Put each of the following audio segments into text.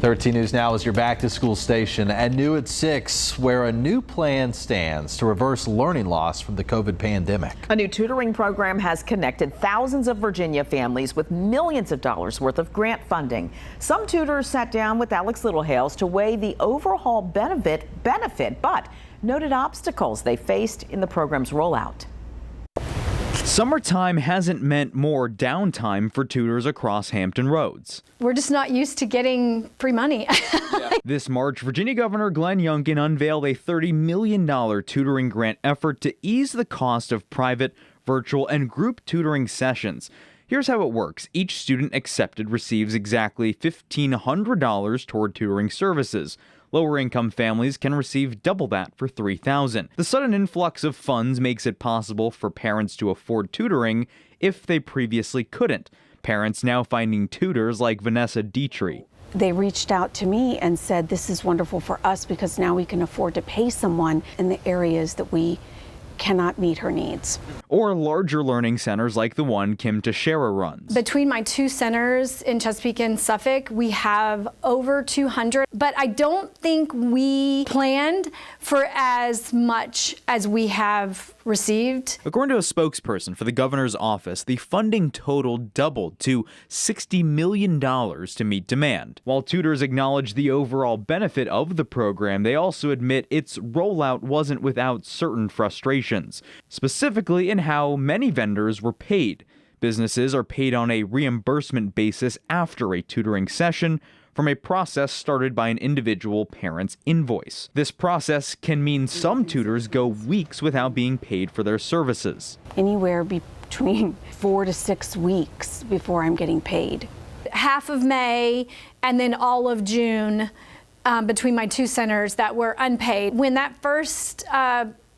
13 News Now is your back-to-school station, and new at 6, where a new plan stands to reverse learning loss from the COVID pandemic. A new tutoring program has connected thousands of Virginia families with millions of dollars worth of grant funding. Some tutors sat down with Alex Littlehales to weigh the overall benefit, but noted obstacles they faced in the program's rollout. Summertime hasn't meant more downtime for tutors across Hampton Roads. We're just not used to getting free money. This March, Virginia Governor Glenn Youngkin unveiled a $30 million tutoring grant effort to ease the cost of private, virtual, and group tutoring sessions. Here's how it works. Each student accepted receives exactly $1,500 toward tutoring services. Lower-income families can receive double that for $3,000. The sudden influx of funds makes it possible for parents to afford tutoring if they previously couldn't. Parents now finding tutors like Vanessa Dietrich. They reached out to me and said, this is wonderful for us because now we can afford to pay someone in the areas that we cannot meet her needs. Or larger learning centers like the one Kim Teixeira runs. Between my two centers in Chesapeake and Suffolk, we have over 200, but I don't think we planned for as much as we have received. According to a spokesperson for the governor's office, the funding total doubled to $60 million to meet demand. While tutors acknowledge the overall benefit of the program, they also admit its rollout wasn't without certain frustrations, specifically in how many vendors were paid. Businesses are paid on a reimbursement basis after a tutoring session, from a process started by an individual parent's invoice. This process can mean some tutors go weeks without being paid for their services. Anywhere between 4 to 6 weeks before I'm getting paid. Half of May and then all of June between my two centers that were unpaid. When that first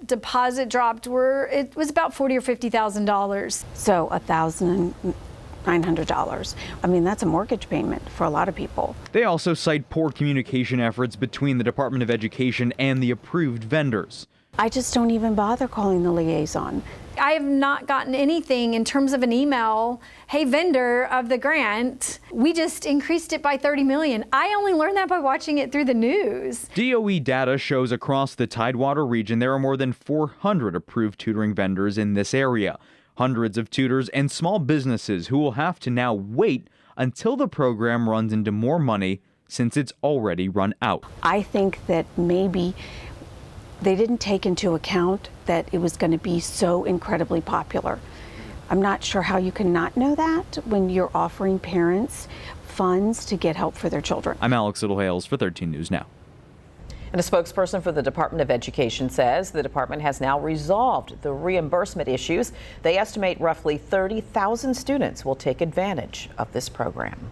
deposit dropped, it was about $40,000 or $50,000. So $1,900. I mean, that's a mortgage payment for a lot of people. They also cite poor communication efforts between the Department of Education and the approved vendors. I just don't even bother calling the liaison. I have not gotten anything in terms of an email, hey, vendor of the grant, we just increased it by $30 million. I only learned that by watching it through the news. DOE data shows across the Tidewater region there are more than 400 approved tutoring vendors in this area. Hundreds of tutors and small businesses who will have to now wait until the program runs into more money since it's already run out. I think that maybe they didn't take into account that it was going to be so incredibly popular. I'm not sure how you can not know that when you're offering parents funds to get help for their children. I'm Alex Littlehales for 13 News Now. And a spokesperson for the Department of Education says the department has now resolved the reimbursement issues. They estimate roughly 30,000 students will take advantage of this program.